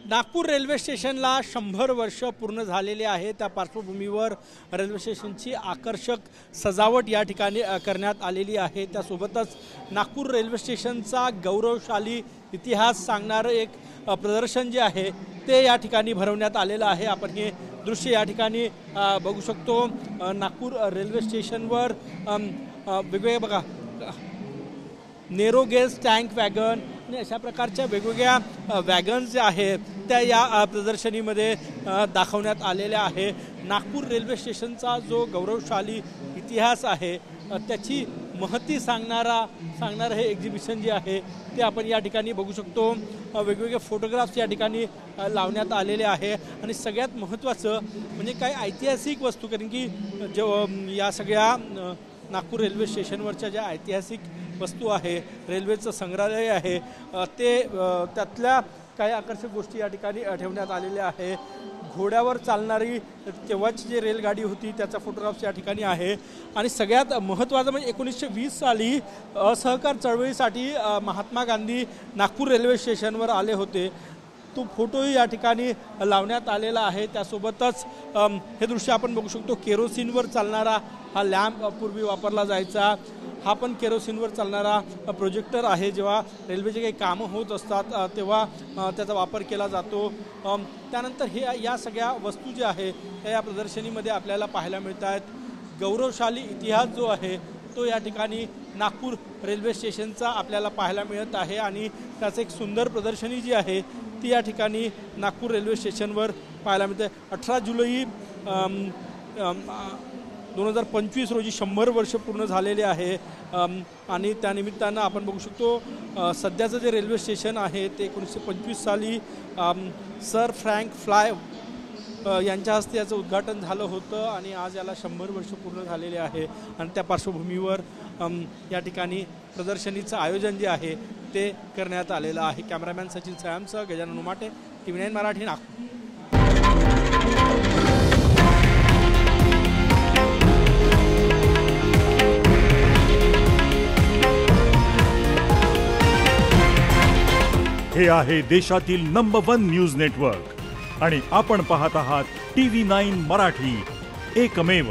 Nagpur railway स्टेशनला 100 वर्ष पूर्ण झालेले आहे। त्या पार्श्वभूमीवर रेल्वे स्टेशनची आकर्षक सजावट या ठिकाणी करण्यात आलेली आहे। त्यासोबतच नागपूर रेल्वे स्टेशनचा गौरवशाली इतिहास सांगणारं एक प्रदर्शन जे आहे ते या ठिकाणी भरवण्यात आलेलं आहे। आपण हे दृश्य या ठिकाणी बघू शकतो। नागपूर रेल्वे स्टेशनवर वेगवेगळे बघा नेरो गेज टँक वॅगन आणि अशा प्रकारच्या वेगवेगळ्या वॅगन्स जे आहेत त्या या प्रदर्शनीमध्ये दाखवण्यात आलेल्या आहे। नागपूर रेल्वे स्टेशनचा जो गौरवशाली इतिहास आहे त्याची महती सांगणारं हे एक्झिबिशन जे आहे ते आपण या ठिकाणी बघू शकतो। वेगवेगळे फोटोग्राफ्स या ठिकाणी लावण्यात आलेले आहे आणि सगळ्यात महत्त्वाचं म्हणजे काही ऐतिहासिक वस्तू, कारण की या सगळ्या नागपूर रेल्वे स्टेशनवरच्या ज्या ऐतिहासिक वस्तू आहे, रेल्वेचं संग्रहालय आहे, ते त्यातल्या काही आकर्षक गोष्टी या ठिकाणी ठेवण्यात आलेल्या आहे। घोड्यावर चालणारी तेव्हाची जी रेलगाडी होती त्याचा फोटोग्राफ्स या ठिकाणी आहे। आणि सगळ्यात महत्त्वाचं म्हणजे 1920 साली असहकार चळवळीसाठी महात्मा गांधी नागपूर रेल्वे स्टेशनवर आले होते, तो फोटोही या ठिकाणी लावण्यात आलेला आहे। त्यासोबतच हे दृश्य आपण बघू शकतो। केरोसिनवर चालणारा हा लॅम्प पूर्वी वापरला जायचा, हा पण केरोसिनवर चालणारा प्रोजेक्टर आहे। जेव्हा रेल्वेचे काही कामं होत असतात तेव्हा त्याचा वापर केला जातो। त्यानंतर हे या सगळ्या वस्तू ज्या आहे त्या या प्रदर्शनीमध्ये आपल्याला पाहायला मिळत आहेत। गौरवशाली इतिहास जो आहे तो या ठिकाणी नागपूर रेल्वे स्टेशनचा आपल्याला पाहायला मिळत आहे आणि त्याचं एक सुंदर प्रदर्शनी जी आहे ती या ठिकाणी नागपूर रेल्वे स्टेशनवर पाहायला मिळते। 18 जुलै 2025 रोजी 100 वर्ष पूर्ण झालेले आहे आणि त्यानिमित्तानं आपण बघू शकतो सध्याचं जे रेल्वे स्टेशन आहे ते 1925 साली सर फ्रँक फ्लाय यांच्या हस्ते याचं उद्घाटन झालं होतं आणि आज याला 100 वर्ष पूर्ण झालेले आहे। आणि त्या पार्श्वभूमीवर या ठिकाणी प्रदर्शनीचं आयोजन जे आहे ते करण्यात आलेलं आहे। कॅमेरामॅन सचिन सयामसह गजानन उमाटे, TV9 मराठी, नागपूर। हे आहे देशातील नंबर 1 न्यूज नेटवर्क आणि आपण पाहत आहात TV9 मराठी, एकमेव।